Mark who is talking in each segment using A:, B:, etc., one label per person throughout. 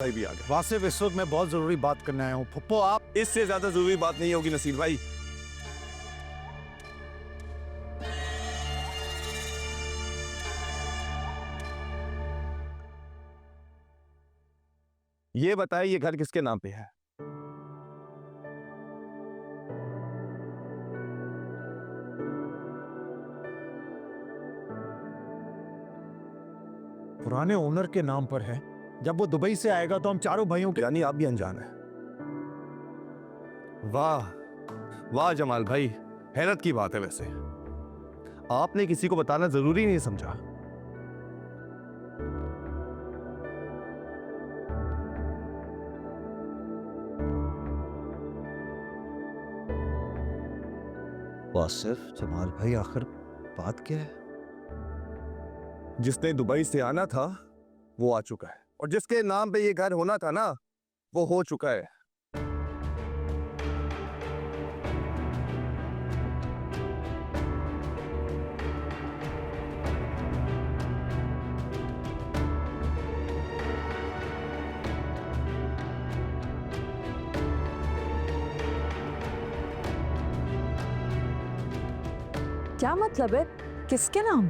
A: भाई भी आ गए।
B: वासिफ, इस वक्त मैं बहुत जरूरी बात करने आया हूँ। फुप्पो आप।
A: इससे ज्यादा जरूरी बात नहीं होगी नसीर भाई। ये बताए ये घर किसके नाम पे है?
B: पुराने ओनर के नाम पर है। जब वो दुबई से आएगा तो हम चारों भाइयों के।
A: यानी आप भी अनजान है। वाह वाह जमाल भाई, हैरत की बात है। वैसे आपने किसी को बताना जरूरी नहीं समझा।
B: वासिफ, जमाल भाई, आखिर बात क्या है?
A: जिसने दुबई से आना था वो आ चुका है, और जिसके नाम पे ये घर होना था ना, वो हो चुका है।
C: क्या मतलब है? किसके नाम?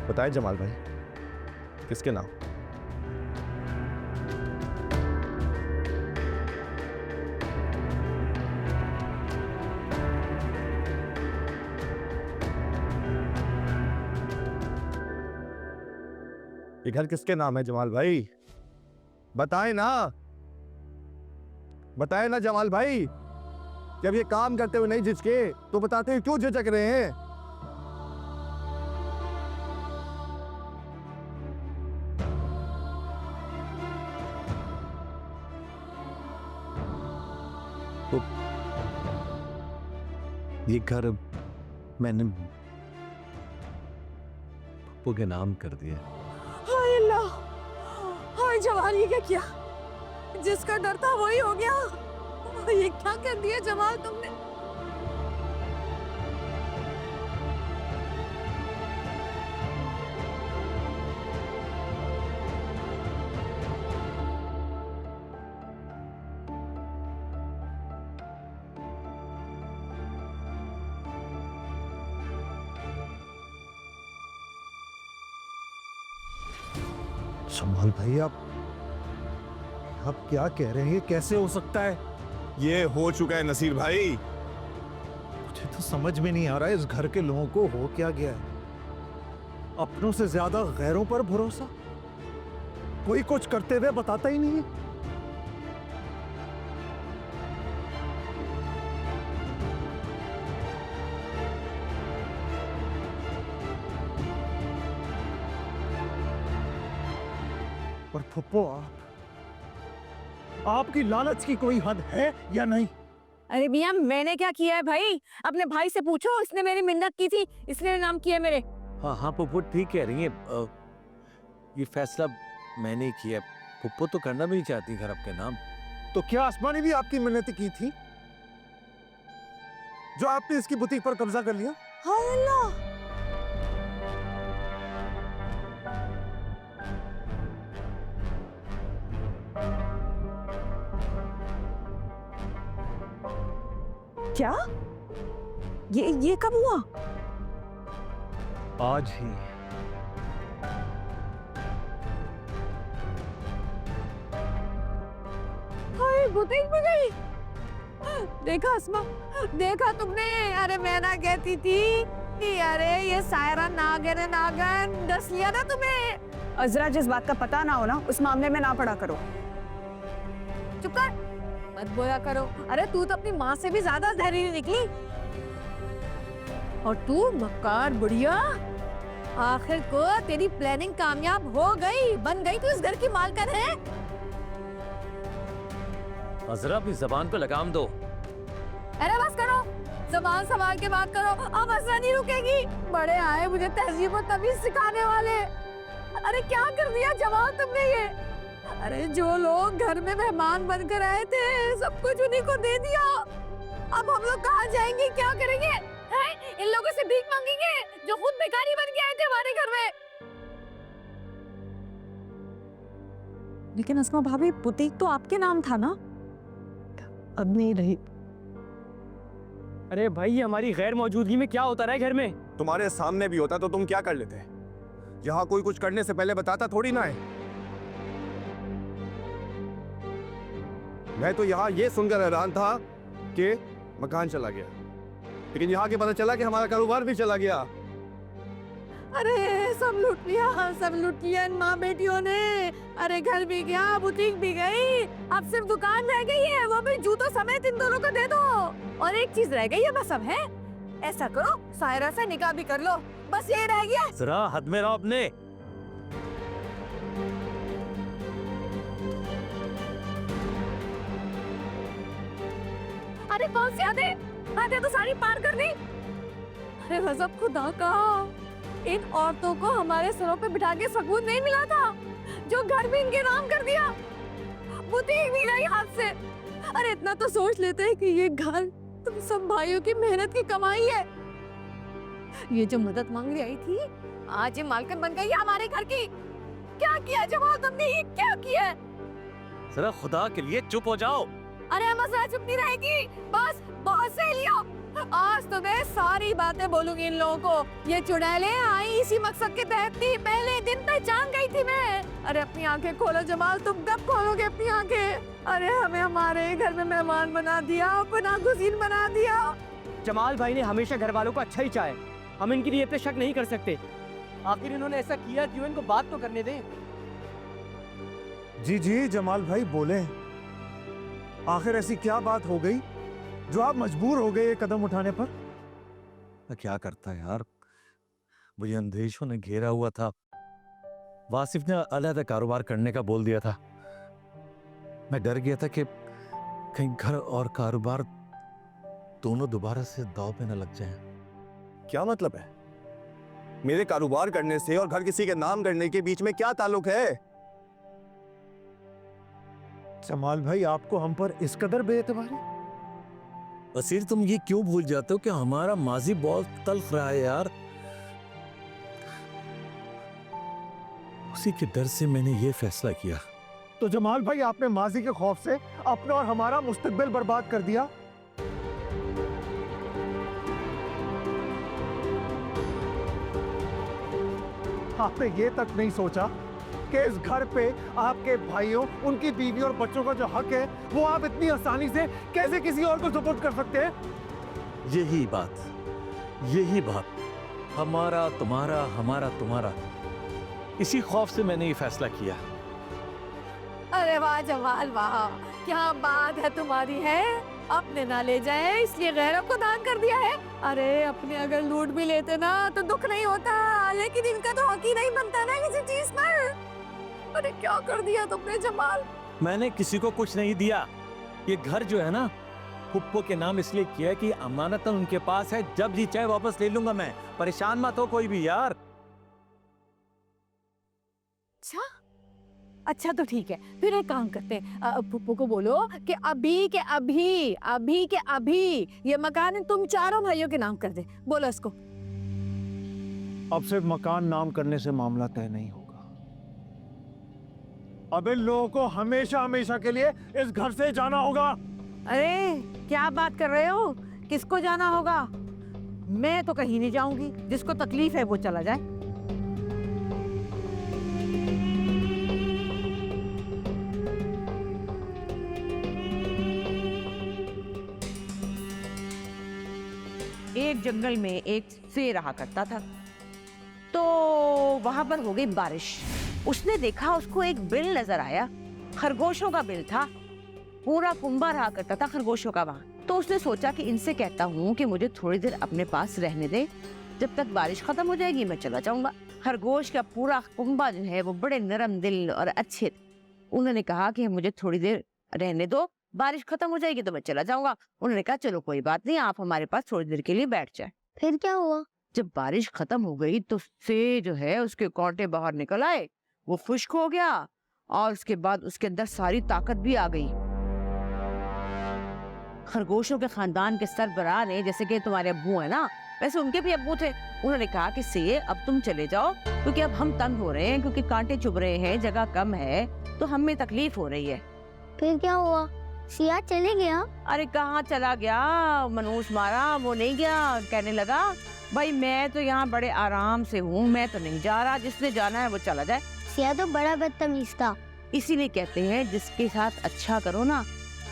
A: बताए जमाल भाई, किसके नाम? ये घर किसके नाम है जमाल भाई? बताए ना, बताए ना जमाल भाई। जब ये काम करते हुए नहीं झिझके तो बताते हुए क्यों झिझक रहे हैं?
B: तो ये घर मैंने पप्पू के नाम कर दिया।
C: हाय अल्लाह, हाय जमाल, ये क्या किया? जिसका डर था वही हो गया। ये क्या कर दिया जमाल तुमने?
B: जमाल भाई, आप क्या कह रहे हैं? कैसे हो सकता है?
A: ये हो चुका है नसीर भाई।
B: मुझे तो समझ में नहीं आ रहा है इस घर के लोगों को हो क्या गया है। अपनों से ज्यादा गैरों पर भरोसा। कोई कुछ करते हुए बताता ही नहीं है। और फुप्पो, आपकी लालच की कोई हद है या नहीं?
C: अरे मियाँ, मैंने क्या किया है भाई? अपने भाई से पूछो, इसने मेरी मिन्नत की थी, इसने नाम किया मेरे।
D: हाँ हाँ पुप्पो ठीक कह रही है। ये फैसला मैंने किया। पुप्पो तो करना भी नहीं चाहती घर आपके नाम।
B: तो क्या आसमा ने भी आपकी मिन्नत की थी जो आपने इसकी बुटीक पर कब्जा कर लिया?
C: हाय अल्लाह, क्या? ये कब हुआ?
B: आज ही।
C: हाय, बुटीक में गई। देखा अस्मा, देखा तुमने? अरे मैं ना कहती थी कि अरे ये सायरा नागन है, नागन डस लिया ना तुम्हें।
E: अजरा, जिस बात का पता ना हो ना, उस मामले में ना पड़ा करो।
C: चुप कर, मत बोला करो। अरे तू तो अपनी माँ से भी ज्यादा जहरीली निकली। और तू मक्कार बुढ़िया, आखिर को तेरी प्लानिंग कामयाब हो गई, बन गई, तू इस घर की मालकिन है।
D: अजरा अपनी जबान पे लगाम दो।
C: अरे बस करो, जबान संभाल के बात करो, अब असरा नहीं रुकेगी। बड़े आए मुझे तहजीब और तमीज सिखाने वाले। अरे क्या कर दिया जमाल तुमने ये? अरे जो लोग घर में मेहमान बनकर आए थे, सब कुछ उन्हीं को दे दिया। अब हम लोग कहाँ जाएंगे, क्या करेंगे? इन लोगों से भीख मांगेंगे जो खुद भिखारी बन के आए थे हमारे घर में। लेकिन अस्मा भाभी बुटीक तो आपके नाम था ना?
E: अब नहीं रही।
F: अरे भाई, ये हमारी गैर मौजूदगी में क्या होता रहा है घर में?
A: तुम्हारे सामने भी होता तो तुम क्या कर लेते? यहाँ कोई कुछ करने से पहले बताता थोड़ी ना है। मैं तो यहाँ ये सुनकर हैरान था कि मकान चला गया, लेकिन यहाँ के पता चला कि हमारा कारोबार भी चला गया।
C: अरे सब लूट लिया इन माँ बेटियों ने। अरे घर भी गया, बुटीक भी गई, अब सिर्फ दुकान रह गई है, वो भी जूतों समेत इन दोनों को दे दो। और एक चीज रह गई है, बस अब है, ऐसा करो सायरा से निकाह भी कर लो, बस ये रह गया।
D: जरा हद में रहो अपने।
C: अरे कौन सी आधे तो सारी पार कर दी। अरे गजब खुदा का, इन औरतों को हमारे सरों पे बिठा के सकून नहीं मिला था, जो घर भी इनके नाम कर दिया, बुटीक भी गई हाथ से। अरे इतना तो सोच लेते हैं कि ये घर तुम सब भाइयों की मेहनत की कमाई है। ये जो मदद मांगने आई थी, आज ये मालकिन बन गई है हमारे घर की। क्या किया जमाल तुमने, ये क्या किया?
D: जरा खुदा के लिए चुप हो जाओ।
C: अरे मसला चुप नहीं रहेगी, बस बहुत सहेलियों, आज तो मैं सारी बातें बोलूंगी इन लोगों को। ये चुड़ैलें आई इसी मकसद के तहत थी, पहले दिन पहचान गई थी मैं। अरे अपनी आंखें खोलो जमाल, तुम कब खोलोगे अपनी आंखें? अरे हमें हमारे घर में मेहमान बना दिया, अपना गुज़ीन बना दिया।
F: जमाल भाई ने हमेशा घर वालों को अच्छा ही चाहे, हम इनकी नीयत पे शक नहीं कर सकते। आखिर इन्होंने ऐसा किया क्यों? इनको बात तो करने दें।
B: जी जी जमाल भाई बोले, आखिर ऐसी क्या बात हो गई जो आप मजबूर हो गए ये कदम उठाने पर?
D: मैं क्या करता यार, मुझे अंदेशों ने घेरा हुआ था। वासिफ ने अलग कारोबार करने का बोल दिया था। मैं डर गया था कि कहीं घर और कारोबार दोनों दोबारा से दांव पे न लग जाएं।
A: क्या मतलब है? मेरे कारोबार करने से और घर किसी के नाम करने के बीच में क्या ताल्लुक है?
B: जमाल भाई आपको हम पर इस कदर बेएतबारी?
D: वसीर, तुम ये क्यों भूल जाते हो कि हमारा माजी बहुत तल्ख रहा है यार। उसी के डर से मैंने ये फैसला किया।
B: तो जमाल भाई आपने माजी के खौफ से अपना और हमारा मुस्तकबिल बर्बाद कर दिया। आपने ये तक नहीं सोचा कि इस घर पे आपके भाइयों, उनकी बीवी और बच्चों का जो हक है वो आप इतनी आसानी से कैसे किसी और को सुपुर्द कर सकते हैं?
D: यही बात, हमारा तुम्हारा, हमारा तुम्हारा, इसी खौफ से मैंने ये फैसला किया।
C: अरे वाह जमाल वाह, क्या बात है तुम्हारी है। अपने ना ले जाए इसलिए गैरों को दान कर दिया है। अरे अपने अगर लूट भी लेते ना तो दुख नहीं होता, लेकिन इनका तो हक ही नहीं बनता ना किसी चीज पर। अरे क्या कर दिया तुमने जमाल।
D: मैंने किसी को कुछ नहीं दिया। ये घर जो है ना, फुप्पो के नाम इसलिए किया है कि अमानतन उनके पास है, जब जी चाहे वापस ले लूंगा मैं। परेशान मत हो कोई भी यार।
C: अच्छा तो ठीक है, फिर एक काम करते हैं, पुप्पो को बोलो कि अभी के अभी ये मकान तुम चारों भाइयों के नाम कर दे। बोलो इसको।
B: अब सिर्फ मकान नाम करने से मामला तय नहीं होगा। अब इन लोगों को हमेशा हमेशा के लिए इस घर से जाना होगा।
C: अरे क्या बात कर रहे हो, किसको जाना होगा? मैं तो कहीं नहीं जाऊंगी, जिसको तकलीफ है वो चला जाए।
G: एक जंगल में एक शेर रहा करता था, तो वहां पर हो गई बारिश। उसने देखा, उसको एक बिल नजर आया, खरगोशों का बिल था, पूरा कुंबा रहा करता था खरगोशों का वहां। तो उसने सोचा कि इनसे कहता हूँ कि मुझे थोड़ी देर अपने पास रहने दे, जब तक बारिश खत्म हो जाएगी मैं चला जाऊंगा। खरगोश का पूरा कुंबा जो है वो बड़े नरम दिल और अच्छे। उन्होंने कहा कि मुझे थोड़ी देर रहने दो, बारिश खत्म हो जाएगी तो मैं चला जाऊंगा। उन्होंने कहा चलो कोई बात नहीं, आप हमारे पास थोड़ी देर के लिए बैठ जाए। फिर क्या हुआ, जब बारिश खत्म हो गई तो से जो है उसके कांटे बाहर निकल आए, वो खुश्क हो गया और उसके बाद उसके अंदर सारी ताकत भी आ गई। खरगोशों के खानदान के सरबराह ने, जैसे कि तुम्हारे अब्बू है ना, वैसे उनके भी अब्बू थे, उन्होंने कहा कि से अब तुम चले जाओ, क्योंकि अब हम तंग हो रहे हैं, क्योंकि कांटे चुभ रहे हैं, जगह कम है, तो हमें तकलीफ हो रही है।
H: फिर क्या हुआ? सिया चले गया?
G: अरे कहाँ चला गया, मनूस मारा वो नहीं गया। कहने लगा भाई मैं तो यहाँ बड़े आराम से हूँ, मैं तो नहीं जा रहा, जिसने जाना है वो चला जाए।
H: सिया तो बड़ा बदतमीज था।
G: इसीलिए कहते हैं जिसके साथ अच्छा करो ना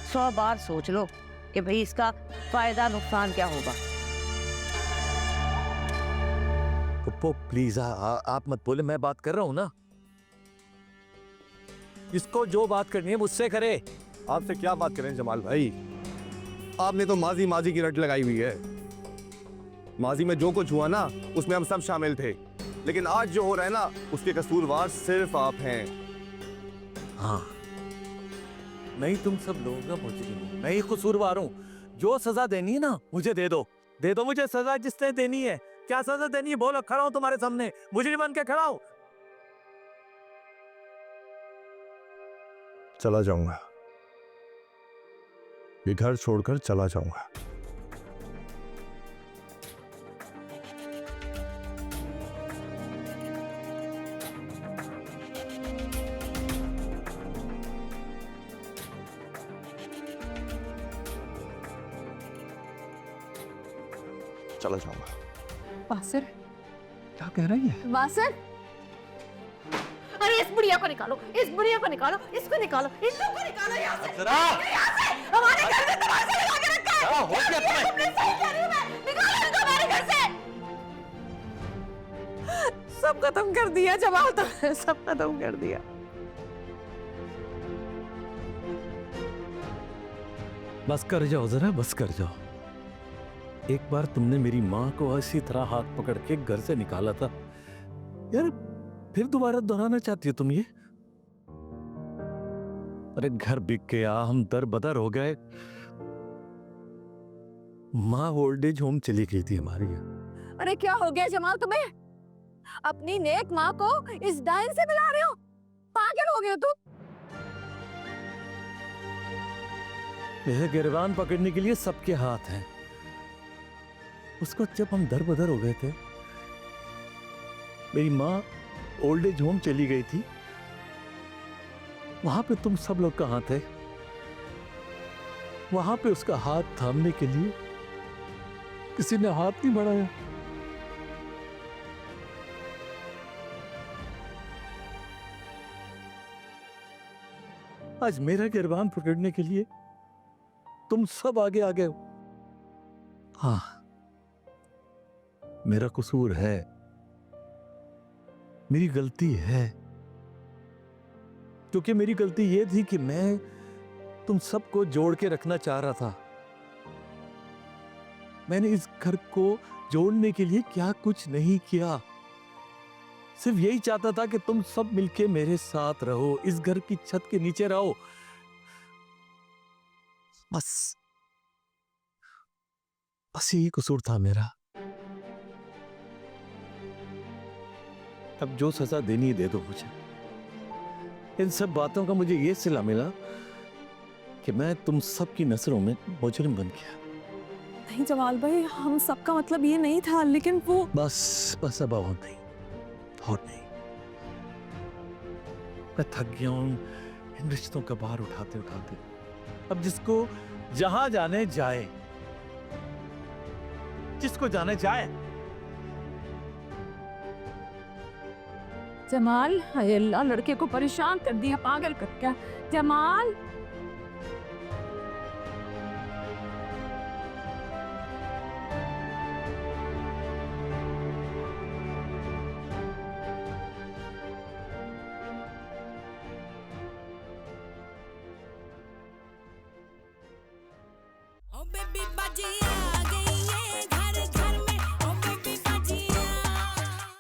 G: 100 बार सोच लो कि भाई इसका फायदा नुकसान क्या होगा।
D: पप्पो प्लीज आप मत बोले, मैं बात कर रहा हूँ ना। इसको जो बात करनी है मुझसे करे।
A: आपसे क्या बात करें जमाल भाई, आपने तो माजी माजी की रट लगाई हुई है। माजी में जो कुछ हुआ ना उसमें हम सब शामिल थे, लेकिन आज जो हो रहा है ना उसके कसूरवार सिर्फ आप हैं।
D: हाँ, मैं ही तुम सब लोगों का मुजरिम हूं, मैं ही कसूरवार हूं। जो सजा देनी है ना मुझे दे दो मुझे सजा जिसने देनी है। क्या सजा देनी है बोलो, खड़ा हूं तुम्हारे सामने, मुजरिम बन के खड़ा हूं।
A: चला जाऊंगा, ये घर छोड़कर चला जाऊंगा। चला जाऊंगा।
C: बासर,
B: क्या कह रही है?
C: बासर, अरे इस बुढ़िया को निकालो, इस बुढ़िया को निकालो, इसको निकालो, इन लोगों को निकालो यहाँ से, यहाँ से। हमारे घर में तमाशा लगा के रखा है।
D: हो गया तुम्हें?
C: तुमने सही कह रही हूँ मैं, निकालो इनको हमारे घर से। सब खत्म कर दिया जमाल, तो सब खत्म कर दिया।
D: बस कर जाओ जरा, बस कर जाओ। एक बार तुमने मेरी माँ को इसी तरह हाथ पकड़ के घर से निकाला था यार, फिर दोबारा दोहराना चाहती हो तुम ये? अरे घर बिक गया, हम दर बदर हो गए। माँ ओल्ड एज होम चली गई थी हमारी।
C: अरे क्या हो गया जमाल तुम्हें? अपनी नेक माँ को इस डाइन से मिला रहे हो? पागल हो गए हो तुम?
D: यह गिरबान पकड़ने के लिए सबके हाथ हैं। उसको जब हम दर बदर हो गए थे, मेरी माँ ओल्ड एज होम चली गई थी, वहां पे तुम सब लोग कहां थे? वहां पे उसका हाथ थामने के लिए किसी ने हाथ नहीं बढ़ाया। आज मेरा गिरबान पकड़ने के लिए तुम सब आगे आ गए हो। हाँ, मेरा कसूर है, मेरी गलती है, क्योंकि मेरी गलती यह थी कि मैं तुम सबको जोड़ के रखना चाह रहा था। मैंने इस घर को जोड़ने के लिए क्या कुछ नहीं किया, सिर्फ यही चाहता था कि तुम सब मिलके मेरे साथ रहो, इस घर की छत के नीचे रहो, बस यही कसूर था मेरा। अब जो सजा देनी है दे दो मुझे। इन सब बातों का मुझे ये सिला मिला कि मैं तुम सब की नजरों में मुजरिम बन गया।
C: नहीं जमाल भाई, हम सबका मतलब ये नहीं था, लेकिन वो
D: बस अब और नहीं, और नहीं। मैं थक गया हूं इन रिश्तों का भार उठाते उठाते। अब जिसको जहां जाने जाए, जिसको जाने जाए।
C: जमाल, हाय अल्लाह, लड़के को परेशान कर दिया, पागल कर क्या। Jamal,
I: Oh baby